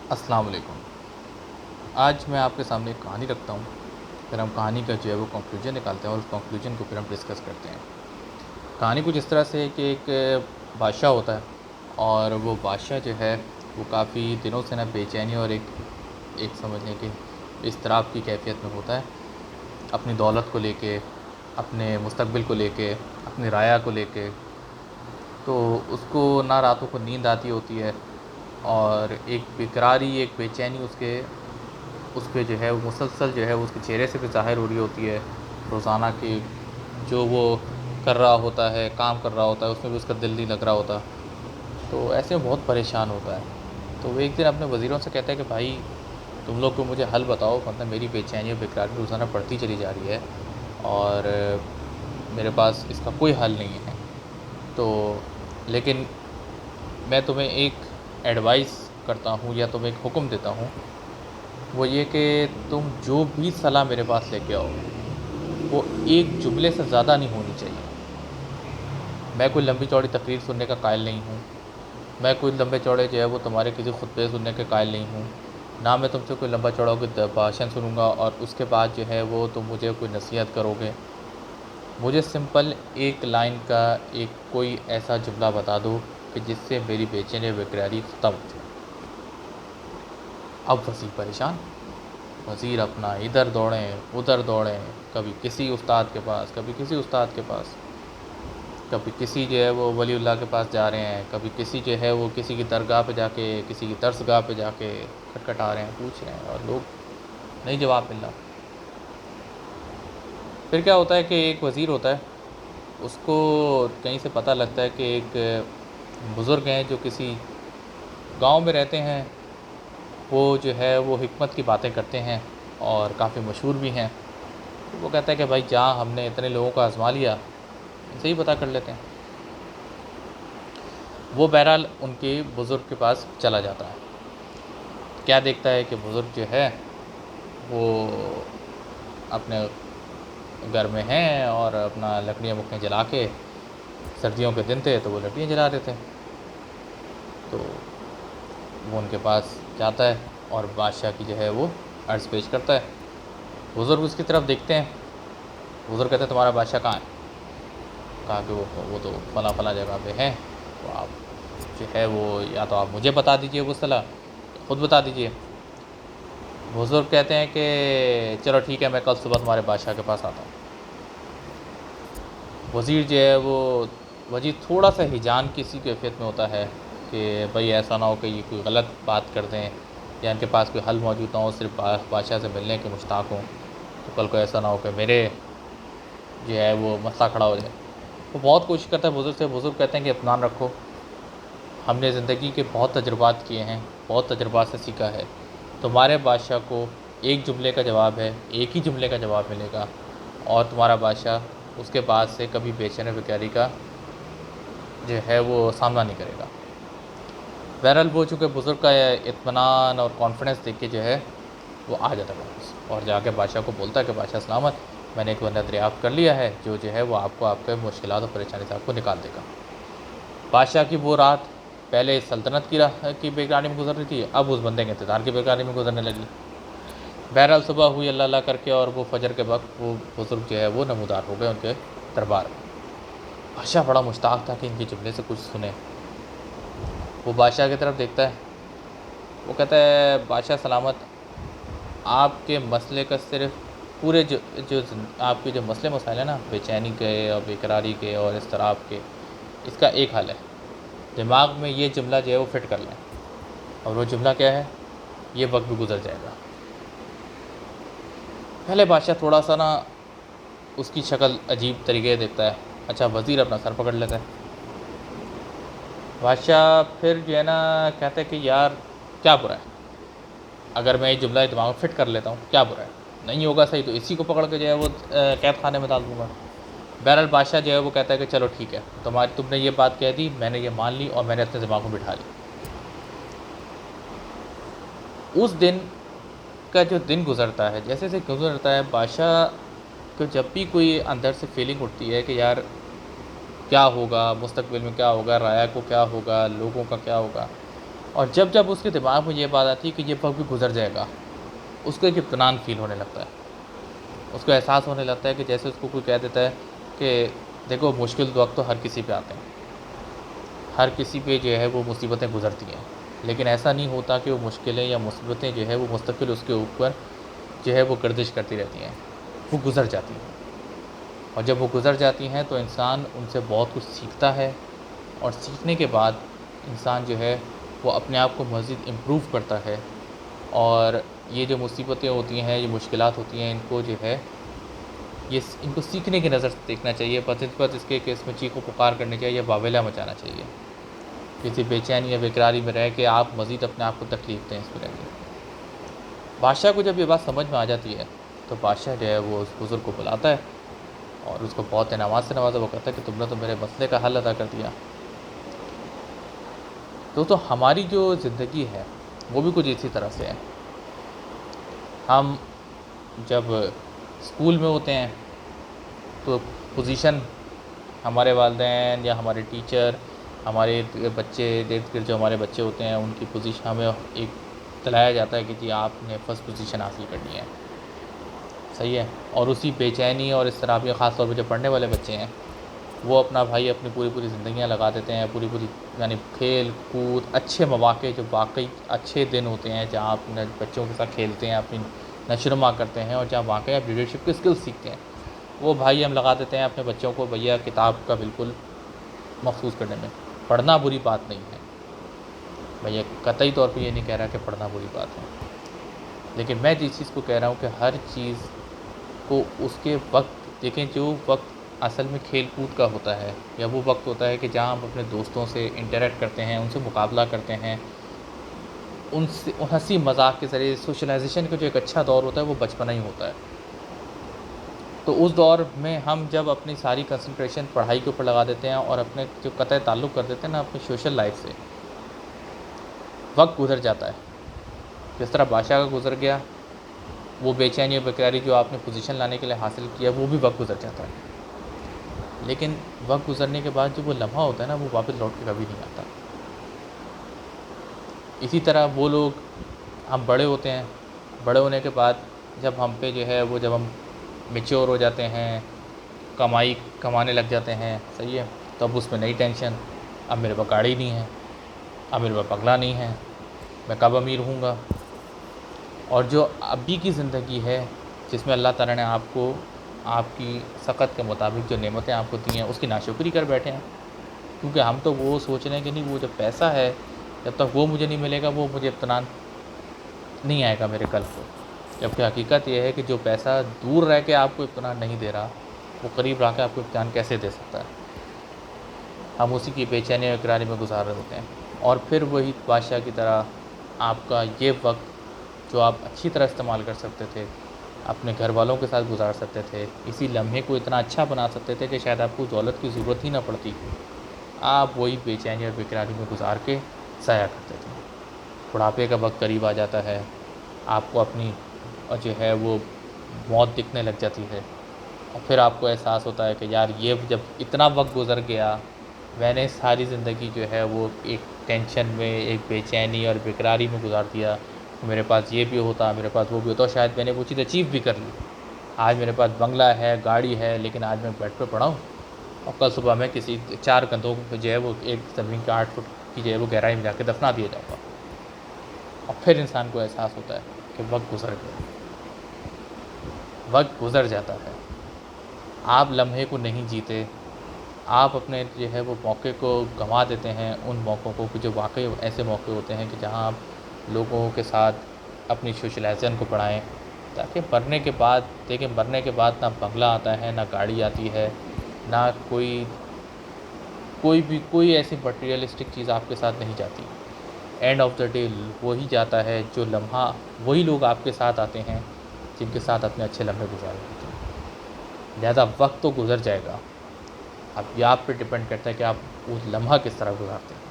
अस्सलाम वालेकुम। आज मैं आपके सामने एक कहानी रखता हूँ, फिर हम कहानी का जो है वो कंक्लूजन निकालते हैं और उस कंक्लूजन को फिर हम डिस्कस करते हैं। कहानी कुछ इस तरह से है कि एक बादशाह होता है और वो बादशाह जो है वो काफ़ी दिनों से ना बेचैनी और एक एक समझ लें कि इज़्तिराब की कैफ़ियत में होता है, अपनी दौलत को लेके, अपने मुस्तक़बिल को लेके, अपनी राया को लेके। तो उसको ना रातों को नींद आती होती है और एक बेकरारी, एक बेचैनी उस पे जो है वो मुसलसल जो है वो उसके चेहरे से भी ज़ाहिर हो रही होती है। रोज़ाना की जो वो कर रहा होता है, काम कर रहा होता है, उसमें भी उसका दिल नहीं लग रहा होता। तो ऐसे में बहुत परेशान होता है। तो वो एक दिन अपने वज़ीरों से कहता है कि भाई, तुम लोग कोई मुझे हल बताओ, मतलब मेरी बेचैनी और बेकरारी रोज़ाना बढ़ती चली जा रही है और मेरे पास इसका कोई हल नहीं है। तो लेकिन मैं तुम्हें एक एडवाइस करता हूँ या तुम्हें एक हुक्म देता हूँ, वो ये कि तुम जो भी सलाह मेरे पास लेके आओ, वो एक जुमले से ज़्यादा नहीं होनी चाहिए। मैं कोई लंबी चौड़ी तकरीर सुनने का कायल नहीं हूँ। मैं कोई लंबे चौड़े जो है वो तुम्हारे किसी खुतबे सुनने के कायल नहीं हूँ। ना मैं तुमसे कोई लंबा चौड़ा कोई भाषण सुनूँगा और उसके बाद जो है वो तुम मुझे कोई नसीहत करोगे। मुझे सिंपल एक लाइन का एक कोई ऐसा जुमला बता दो कि जिससे मेरी बेचैनी और बेकरारी ख़त्म हो जाए। अब वज़ीर परेशान। वज़ीर अपना इधर दौड़ें, उधर दौड़ें, कभी किसी उस्ताद के पास, कभी किसी उस्ताद के पास, कभी किसी जो है वो वलीउल्लाह के पास जा रहे हैं, कभी किसी जो है वो किसी की दरगाह पे जाके, किसी की दर्सगाह पे जाके खटखटा रहे हैं, पूछ रहे हैं और लोग नहीं जवाब मिल रहा। फिर क्या होता है कि एक वज़ीर होता है, उसको कहीं से पता लगता है कि एक बुज़ुर्ग हैं जो किसी गाँव में रहते हैं। वो जो है वो हिकमत की बातें करते हैं और काफ़ी मशहूर भी हैं। तो वो कहता है कि भाई, जहाँ हमने इतने लोगों को आज़मा लिया, इनसे ही पता कर लेते हैं। वो बहरहाल उनके बुज़ुर्ग के पास चला जाता है। क्या देखता है कि बुज़ुर्ग जो है वो अपने घर में हैं और अपना लकड़ियाँ वकड़ियाँ जला के, सर्दियों के दिन थे तो वो लकड़ियाँ जला रहे थे। तो वो उनके पास जाता है और बादशाह की जो है वो अर्ज़ पेश करता है। बुज़ुर्ग उसकी तरफ देखते हैं। बुज़ुर्ग कहते हैं, तुम्हारा बादशाह कहाँ है? कहा कि वो तो फ़लाँ जगह पे हैं। तो आप जो है वो या तो आप मुझे बता दीजिए वो सलाह, खुद बता दीजिए। बुज़ुर्ग कहते हैं कि चलो ठीक है, मैं कल सुबह तुम्हारे बादशाह के पास आता हूँ। वज़ीर जो है वो वज़ीर थोड़ा-सा हिजान की सी कैफ़ियत में होता है कि भई ऐसा ना हो कि ये कोई गलत बात कर दें या इनके पास कोई हल मौजूद ना हो, सिर्फ़ बादशाह से मिलने के मुश्ताक हों। तो कल को ऐसा ना हो कि मेरे जो है वो मसला खड़ा हो जाए। वो बहुत कोशिश करता है बुज़ुर्ग से। बुज़ुर्ग कहते हैं कि इत्मीनान रखो, हमने ज़िंदगी के बहुत तजुर्बात किए हैं, बहुत तजुर्बात से सीखा है। तुम्हारे बादशाह को एक जुमले का जवाब है, एक ही जुमले का जवाब मिलेगा और तुम्हारा बादशाह उसके बाद से कभी बेचैनी बेकारी का जो है वो सामना नहीं करेगा। बहरहाल वो चूँकि बुज़ुर्ग का इत्मीनान और कॉन्फिडेंस देख के जो है वो आ जाता है वापस और जाके बादशाह को बोलता है कि बादशाह सलामत, मैंने एक बंदा दरियाफ़्त कर लिया है जो है वो आपको आपके मुश्किलात और परेशानी से आपको निकाल देगा। बादशाह की वो रात पहले सल्तनत की बेगानी में गुज़र रही थी, अब उस बंदे के इंतज़ार की बेगानी में गुज़रने लगी। बहरहाल सुबह हुई अल्लाह अल्लाह करके और वो फजर के वक़्त वो बुज़ुर्ग जो है वो नमूदार हो गए उनके दरबार में। बादशाह बड़ा मुश्ताक था कि इनके जुमले से कुछ सुने। वो बादशाह की तरफ देखता है, वो कहता है, बादशाह सलामत, आपके मसले का सिर्फ़ पूरे जो जो आपके जो मसले मसाइल हैं ना, बेचैनी के और बेकरारी के और इज़्तिराब के, इसका एक हल है। दिमाग में ये जुमला जो है वो फ़िट कर लें। और वो जुमला क्या है? ये वक्त भी गुज़र जाएगा। पहले बादशाह थोड़ा-सा ना उसकी शक्ल अजीब तरीके से देखता है। अच्छा, वज़ीर अपना सर पकड़ लेता है। बादशाह फिर जो है ना कहता है कि यार, क्या बुरा है? अगर मैं ये जुमला दिमाग में फ़िट कर लेता हूँ, क्या बुरा है? नहीं होगा सही तो इसी को पकड़ के जो है वो कैद खाने में डाल दूँगा। बहरहाल बादशाह जो है वो कहता है कि चलो ठीक है, तुमने ये बात कह दी, मैंने ये मान ली और मैंने अपने दिमाग में बिठा ली। उस दिन का जो दिन गुज़रता है, जैसे-जैसे गुज़रता है, बादशाह को जब भी कोई अंदर से फ़ीलिंग उठती है कि यार क्या होगा, मुस्तक़बिल में क्या होगा, राया को क्या होगा, लोगों का क्या होगा, और जब जब उसके दिमाग में ये बात आती है कि ये वक्त भी गुजर जाएगा, उसको एक इत्मीनान फ़ील होने लगता है। उसको एहसास होने लगता है कि जैसे उसको कोई कह देता है कि देखो मुश्किल वक्त तो हर किसी पे आते हैं, हर किसी पे जो है वो मुसीबतें गुजरती हैं, लेकिन ऐसा नहीं होता कि वो मुश्किलें या मुसीबतें जो है वो मुस्तकिल उसके ऊपर जो है वो गर्दिश करती रहती हैं, वो गुज़र जाती हैं। और जब वो गुज़र जाती हैं तो इंसान उनसे बहुत कुछ सीखता है, और सीखने के बाद इंसान जो है वो अपने आप को मज़ीद इम्प्रूव करता है। और ये जो मुसीबतें होती हैं, ये मुश्किलात होती हैं, इनको जो है इनको सीखने की नज़र से देखना चाहिए, बनिस्बत इसके कि इसमें चीखो पुकार करनी चाहिए, वावेला मचाना चाहिए। किसी बेचैनी या बेकरारी में रह के आप मज़ीद अपने आप को तकलीफ़ दें इसमें रह के। बादशाह को जब ये बात समझ में आ जाती है, तो बादशाह जो है वो उस बुज़ुर्ग को बुलाता है और उसको बहुत इनामात से नवाज़ा। वो कहता है कि तुमने तो मेरे मसले का हल अदा कर दिया। दोस्तों, हमारी जो ज़िंदगी है वो भी कुछ इसी तरह से है। हम जब स्कूल में होते हैं तो पोजीशन हमारे वालिदैन या हमारे टीचर, हमारे बच्चे इर्द-गिर्द जो हमारे बच्चे होते हैं, उनकी पोजीशन हमें एक दिलाया जाता है कि जी आपने फर्स्ट पोजीशन हासिल करनी है। सही है। और उसी बेचैनी और इस तरह भी ख़ास तौर पे जो पढ़ने वाले बच्चे हैं, वो अपना भाई अपनी पूरी-पूरी ज़िंदगियाँ लगा देते हैं, पूरी-पूरी यानी खेल-कूद, अच्छे मौक़े जो वाक़ई अच्छे दिन होते हैं, जहाँ आप अपने बच्चों के साथ खेलते हैं, अपनी नशो-नुमा करते हैं और जहाँ वाक़ई आप लीडरशिप के स्किल्स सीखते हैं, वो भाई हम लगा देते हैं अपने बच्चों को भैया किताब का बिल्कुल महफ़ूज़ करने में। पढ़ना बुरी बात नहीं है, मैं ये कतई तौर पे ये नहीं कह रहा कि पढ़ना बुरी बात है। लेकिन मैं जिस चीज़ को कह रहा हूँ कि हर चीज़ को उसके वक़्त देखें। जो वक़्त असल में खेल-कूद का होता है, या वो वक़्त होता है कि जहाँ हम अपने दोस्तों से इंटरैक्ट करते हैं, उनसे मुकाबला करते हैं, उनसे हँसी-मज़ाक के ज़रिए सोशलाइज़ेशन का जो एक अच्छा दौर होता है, वो बचपना ही होता है। तो उस दौर में हम जब अपनी सारी कंसंट्रेशन पढ़ाई के ऊपर लगा देते हैं और अपने जो कतई ताल्लुक़ कर देते हैं ना अपनी सोशल लाइफ़ से, वक़्त गुज़र जाता है। जिस तरह बादशाह का गुज़र गया, वो बेचैनी और बेकरारी जो आपने पोजीशन लाने के लिए हासिल किया, वो भी वक़्त गुज़र जाता है। लेकिन वक़्त गुज़रने के बाद जो वो लम्हा होता है ना, वो वापस लौट के कभी नहीं आता। इसी तरह वो लोग, हम बड़े होते हैं, बड़े होने के बाद जब हम पे जो है वो जब हम मैच्योर हो जाते हैं, कमाने लग जाते हैं, सही है, तो अब उसमें नई टेंशन, अब मेरे पास गाड़ी नहीं है, अब मेरे पास बंगला नहीं है, मैं कब अमीर होऊँगा। और जो अभी की ज़िंदगी है, जिसमें अल्लाह ताला ने आपको आपकी सकत के मुताबिक जो नेमतें आपको दी हैं, उसकी नाशुक्री कर बैठे हैं। क्योंकि हम तो वो सोच रहे हैं कि नहीं, वो जो पैसा है, जब तक वो मुझे नहीं मिलेगा, वो मुझे इत्मीनान नहीं आएगा मेरे कल को। जबकि हकीकत ये है कि जो पैसा दूर रह के आपको इत्मीनान नहीं दे रहा, वो करीब रह के आपको इत्मीनान कैसे दे सकता है। हम उसी की बेचैनी और बेकरारी में गुज़ार रहे होते हैं। और फिर वही बादशाह की तरह आपका ये वक़्त जो आप अच्छी तरह इस्तेमाल कर सकते थे, अपने घरवालों के साथ गुज़ार सकते थे, इसी लम्हे को इतना अच्छा बना सकते थे कि शायद आपको दौलत की ज़रूरत ही ना पड़ती, आप वही बेचैनी और बेकरारी में गुज़ार के ज़ाया करते थे। बुढ़ापे का वक़्त करीब आ जाता है, आपको अपनी जो है वो मौत दिखने लग जाती है, और फिर आपको एहसास होता है कि यार ये जब इतना वक़्त गुज़र गया, मैंने सारी ज़िंदगी जो है वो एक टेंशन में, एक बेचैनी और बेकरारी में गुज़ार दिया। मेरे पास ये भी होता, मेरे पास वो भी होता, और शायद मैंने वो चीज़ अचीव भी कर ली। आज मेरे पास बंगला है, गाड़ी है, लेकिन आज मैं बेड पे पड़ा हूँ, और कल सुबह मैं किसी 4 कंधों पे जो है वो एक ज़मीन के 8 फुट की जो है वो गहराई में जाके दफ़ना दिया जाऊँगा। और फिर इंसान को एहसास होता है कि वक़्त गुज़र गया, वक़्त गुज़र जाता है। आप लम्हे को नहीं जीते, आप अपने जो है वो मौके को गँवा देते हैं, उन मौक़ों को कि जो वाक़ई ऐसे मौके होते हैं कि जहाँ आप लोगों के साथ अपनी सोशलाइज़ेशन को बढ़ाएँ, ताकि मरने के बाद, देखिए मरने के बाद ना बंगला आता है, ना गाड़ी आती है, ना कोई ऐसी मटेरियलिस्टिक चीज़ आपके साथ नहीं जाती। एंड ऑफ़ द डे वही जाता है जो लम्हा, वही लोग आपके साथ आते हैं जिनके साथ अपने अच्छे लम्हे गुज़ारे होते हैं। लिहाज़ा वक़्त तो गुज़र जाएगा, अब ये आप पे डिपेंड करता है कि आप वो लम्हा किस तरह गुज़ारते हैं।